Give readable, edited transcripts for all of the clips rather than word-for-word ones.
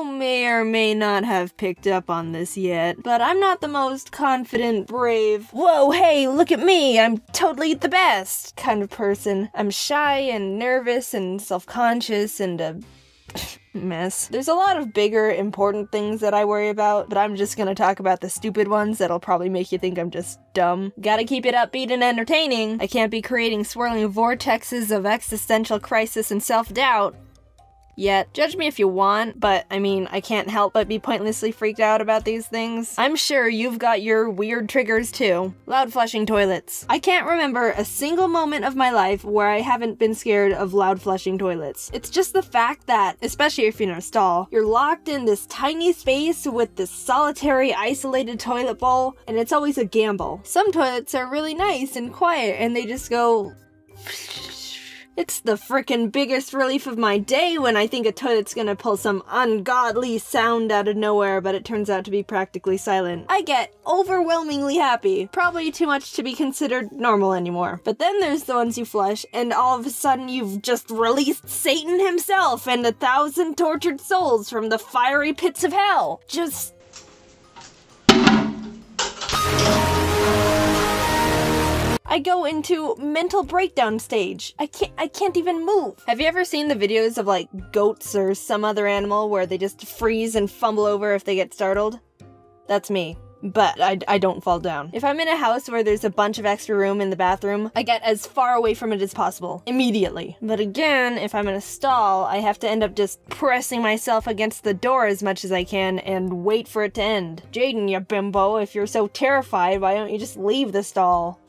You may or may not have picked up on this yet, but I'm not the most confident, brave, whoa, hey, look at me, I'm totally the best kind of person. I'm shy and nervous and self-conscious and a mess. There's a lot of bigger, important things that I worry about, but I'm just gonna talk about the stupid ones that'll probably make you think I'm just dumb. Gotta keep it upbeat and entertaining. I can't be creating swirling vortexes of existential crisis and self-doubt. Yet. Judge me if you want, but I mean, I can't help but be pointlessly freaked out about these things. I'm sure you've got your weird triggers too. Loud flushing toilets. I can't remember a single moment of my life where I haven't been scared of loud flushing toilets. It's just the fact that, especially if you're in a stall, you're locked in this tiny space with this solitary, isolated toilet bowl, and it's always a gamble. Some toilets are really nice and quiet, and they just go... It's the frickin' biggest relief of my day when I think a toilet's gonna pull some ungodly sound out of nowhere, but it turns out to be practically silent. I get overwhelmingly happy. Probably too much to be considered normal anymore. But then there's the ones you flush, and all of a sudden you've just released Satan himself and 1,000 tortured souls from the fiery pits of hell. Just... I go into mental breakdown stage. I can't even move. Have you ever seen the videos of like goats or some other animal where they just freeze and fumble over if they get startled? That's me. But I don't fall down. If I'm in a house where there's a bunch of extra room in the bathroom, I get as far away from it as possible, immediately. But again, if I'm in a stall, I have to end up just pressing myself against the door as much as I can and wait for it to end. Jaden, you bimbo, if you're so terrified, why don't you just leave the stall?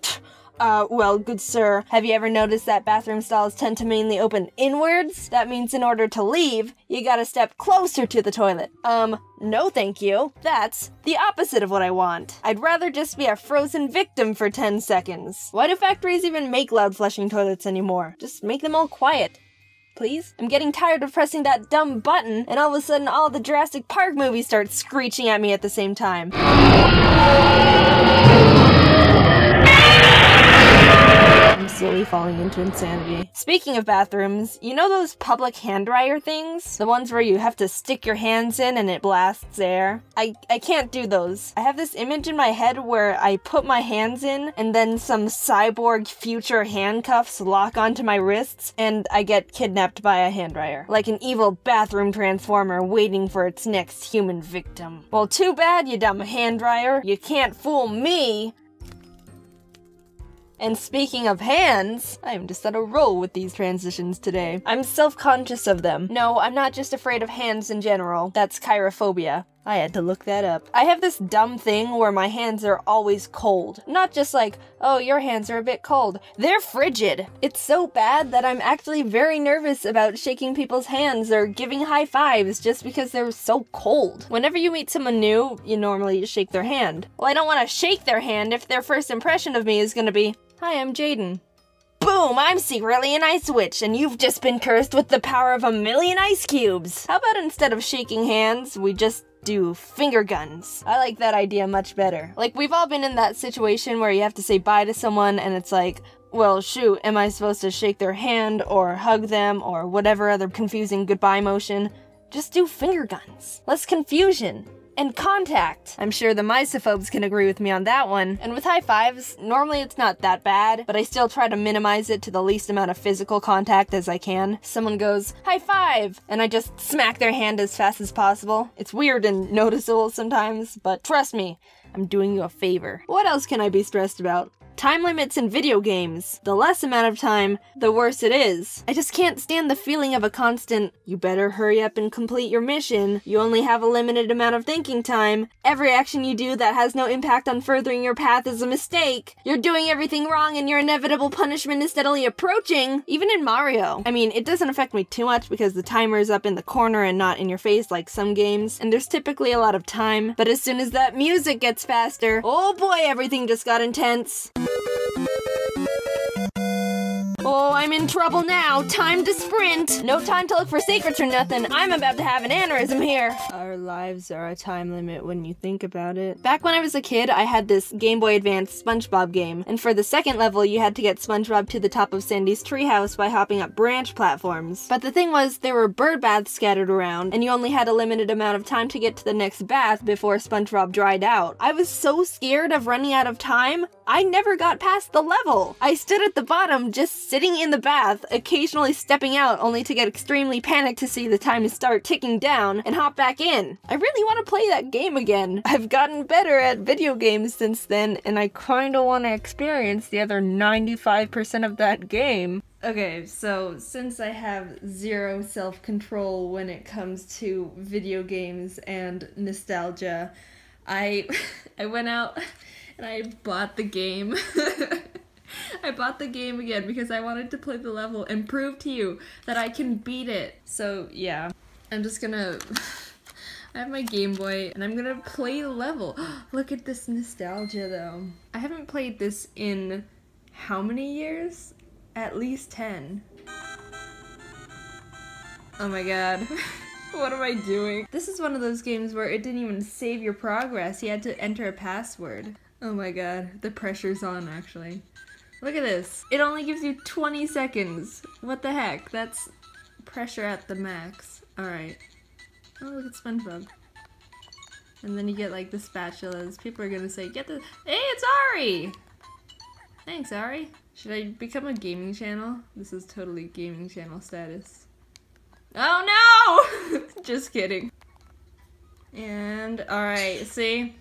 Well, good sir, have you ever noticed that bathroom stalls tend to mainly open inwards? That means in order to leave, you gotta step closer to the toilet. No thank you. That's the opposite of what I want. I'd rather just be a frozen victim for 10 seconds. Why do factories even make loud flushing toilets anymore? Just make them all quiet. Please? I'm getting tired of pressing that dumb button, and all of a sudden all the Jurassic Park movies start screeching at me at the same time. I'm slowly falling into insanity. Speaking of bathrooms, you know those public hand dryer things? The ones where you have to stick your hands in and it blasts air? I can't do those. I have this image in my head where I put my hands in and then some cyborg future handcuffs lock onto my wrists and I get kidnapped by a hand dryer. Like an evil bathroom transformer waiting for its next human victim. Well, too bad, you dumb hand dryer. You can't fool me. And speaking of hands, I am just on a roll with these transitions today. I'm self-conscious of them. No, I'm not just afraid of hands in general. That's chirophobia. I had to look that up. I have this dumb thing where my hands are always cold. Not just like, oh, your hands are a bit cold. They're frigid. It's so bad that I'm actually very nervous about shaking people's hands or giving high fives just because they're so cold. Whenever you meet someone new, you normally shake their hand. Well, I don't want to shake their hand if their first impression of me is gonna be, hi, I'm Jaden. Boom, I'm secretly an ice witch, and you've just been cursed with the power of 1,000,000 ice cubes. How about instead of shaking hands, we just do finger guns? I like that idea much better. Like, we've all been in that situation where you have to say bye to someone, and it's like, well, shoot, am I supposed to shake their hand, or hug them, or whatever other confusing goodbye motion? Just do finger guns. Less confusion. And contact. I'm sure the misophobes can agree with me on that one. And with high fives, normally it's not that bad, but I still try to minimize it to the least amount of physical contact as I can. Someone goes, high five! And I just smack their hand as fast as possible. It's weird and noticeable sometimes, but trust me, I'm doing you a favor. What else can I be stressed about? Time limits in video games. The less amount of time, the worse it is. I just can't stand the feeling of a constant, you better hurry up and complete your mission, you only have a limited amount of thinking time, every action you do that has no impact on furthering your path is a mistake, you're doing everything wrong and your inevitable punishment is steadily approaching. Even in Mario. I mean, it doesn't affect me too much because the timer is up in the corner and not in your face like some games, and there's typically a lot of time, but as soon as that music gets faster, oh boy, everything just got intense. Oh, I'm in trouble now. Time to sprint. No time to look for secrets or nothing. I'm about to have an aneurysm here. Our lives are a time limit when you think about it. Back when I was a kid, I had this Game Boy Advance SpongeBob game, and for the second level, you had to get SpongeBob to the top of Sandy's treehouse by hopping up branch platforms. But the thing was, there were bird baths scattered around, and you only had a limited amount of time to get to the next bath before SpongeBob dried out. I was so scared of running out of time, I never got past the level. I stood at the bottom, just sitting in the bath, occasionally stepping out only to get extremely panicked to see the time start ticking down and hop back in. I really want to play that game again. I've gotten better at video games since then, and I kinda want to experience the other 95% of that game. Okay, so since I have zero self-control when it comes to video games and nostalgia, I went out and I bought the game. I bought the game again because I wanted to play the level and prove to you that I can beat it. So yeah, I'm just gonna... I have my Game Boy and I'm gonna play the level. Look at this nostalgia though. I haven't played this in how many years? At least 10. Oh my god. What am I doing? This is one of those games where it didn't even save your progress. You had to enter a password. Oh my god. The pressure's on actually. Look at this. It only gives you 20 seconds. What the heck? That's pressure at the max. Alright. Oh, look at SpongeBob. And then you get like the spatulas. People are gonna say, get the- Hey, it's Ari! Thanks, Ari. Should I become a gaming channel? This is totally gaming channel status. Oh no! Just kidding. And, alright, see?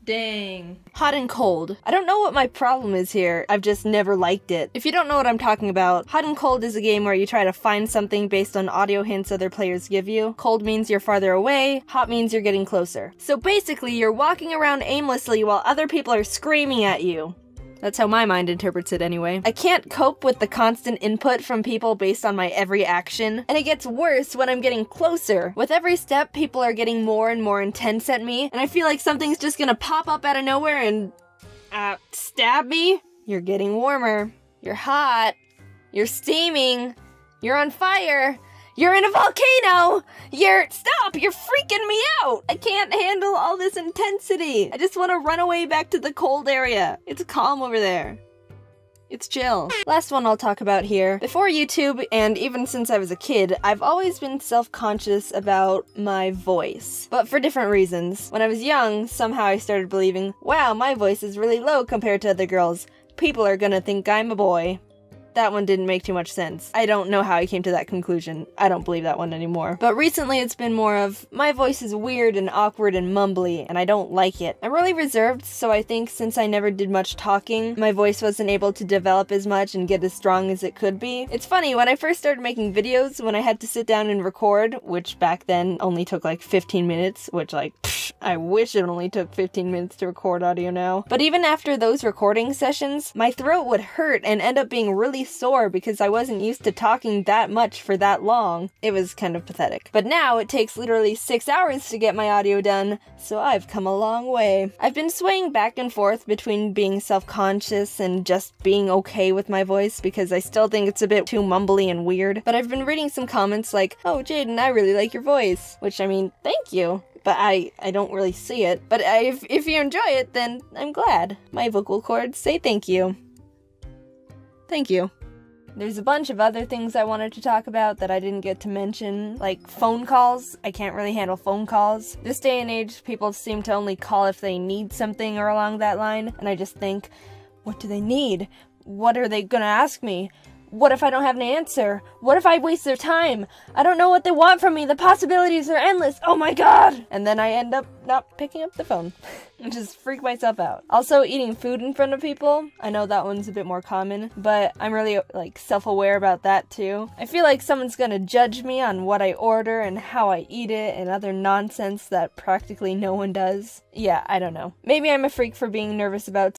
Dang. Hot and cold. I don't know what my problem is here. I've just never liked it. If you don't know what I'm talking about, Hot and Cold is a game where you try to find something based on audio hints other players give you. Cold means you're farther away, hot means you're getting closer. So basically, you're walking around aimlessly while other people are screaming at you. That's how my mind interprets it anyway. I can't cope with the constant input from people based on my every action, and it gets worse when I'm getting closer. With every step, people are getting more and more intense at me, and I feel like something's just gonna pop up out of nowhere and... stab me? You're getting warmer. You're hot. You're steaming. You're on fire. You're in a volcano! Stop! You're freaking me out! I can't handle all this intensity! I just want to run away back to the cold area. It's calm over there. It's chill. Last one I'll talk about here. Before YouTube, and even since I was a kid, I've always been self-conscious about my voice. But for different reasons. When I was young, somehow I started believing, wow, my voice is really low compared to other girls. People are gonna think I'm a boy. That one didn't make too much sense. I don't know how I came to that conclusion. I don't believe that one anymore. But recently it's been more of, my voice is weird and awkward and mumbly, and I don't like it. I'm really reserved, so I think since I never did much talking, my voice wasn't able to develop as much and get as strong as it could be. It's funny, when I first started making videos, when I had to sit down and record, which back then only took like 15 minutes, which like, I wish it only took 15 minutes to record audio now. But even after those recording sessions, my throat would hurt and end up being really sore because I wasn't used to talking that much for that long. It was kind of pathetic. But now it takes literally 6 hours to get my audio done, so I've come a long way. I've been swaying back and forth between being self-conscious and just being okay with my voice because I still think it's a bit too mumbly and weird. But I've been reading some comments like, oh Jaden, I really like your voice. Which, I mean, thank you. But I don't really see it. But if you enjoy it, then I'm glad. My vocal cords say thank you. Thank you. There's a bunch of other things I wanted to talk about that I didn't get to mention, like phone calls. I can't really handle phone calls. This day and age, people seem to only call if they need something or along that line, and I just think, what do they need? What are they gonna ask me? What if I don't have an answer? What if I waste their time? I don't know what they want from me. The possibilities are endless. Oh my god! And then I end up not picking up the phone. And just freak myself out. Also, eating food in front of people. I know that one's a bit more common, but I'm really, like, self-aware about that too. I feel like someone's gonna judge me on what I order and how I eat it and other nonsense that practically no one does. Yeah, I don't know. Maybe I'm a freak for being nervous about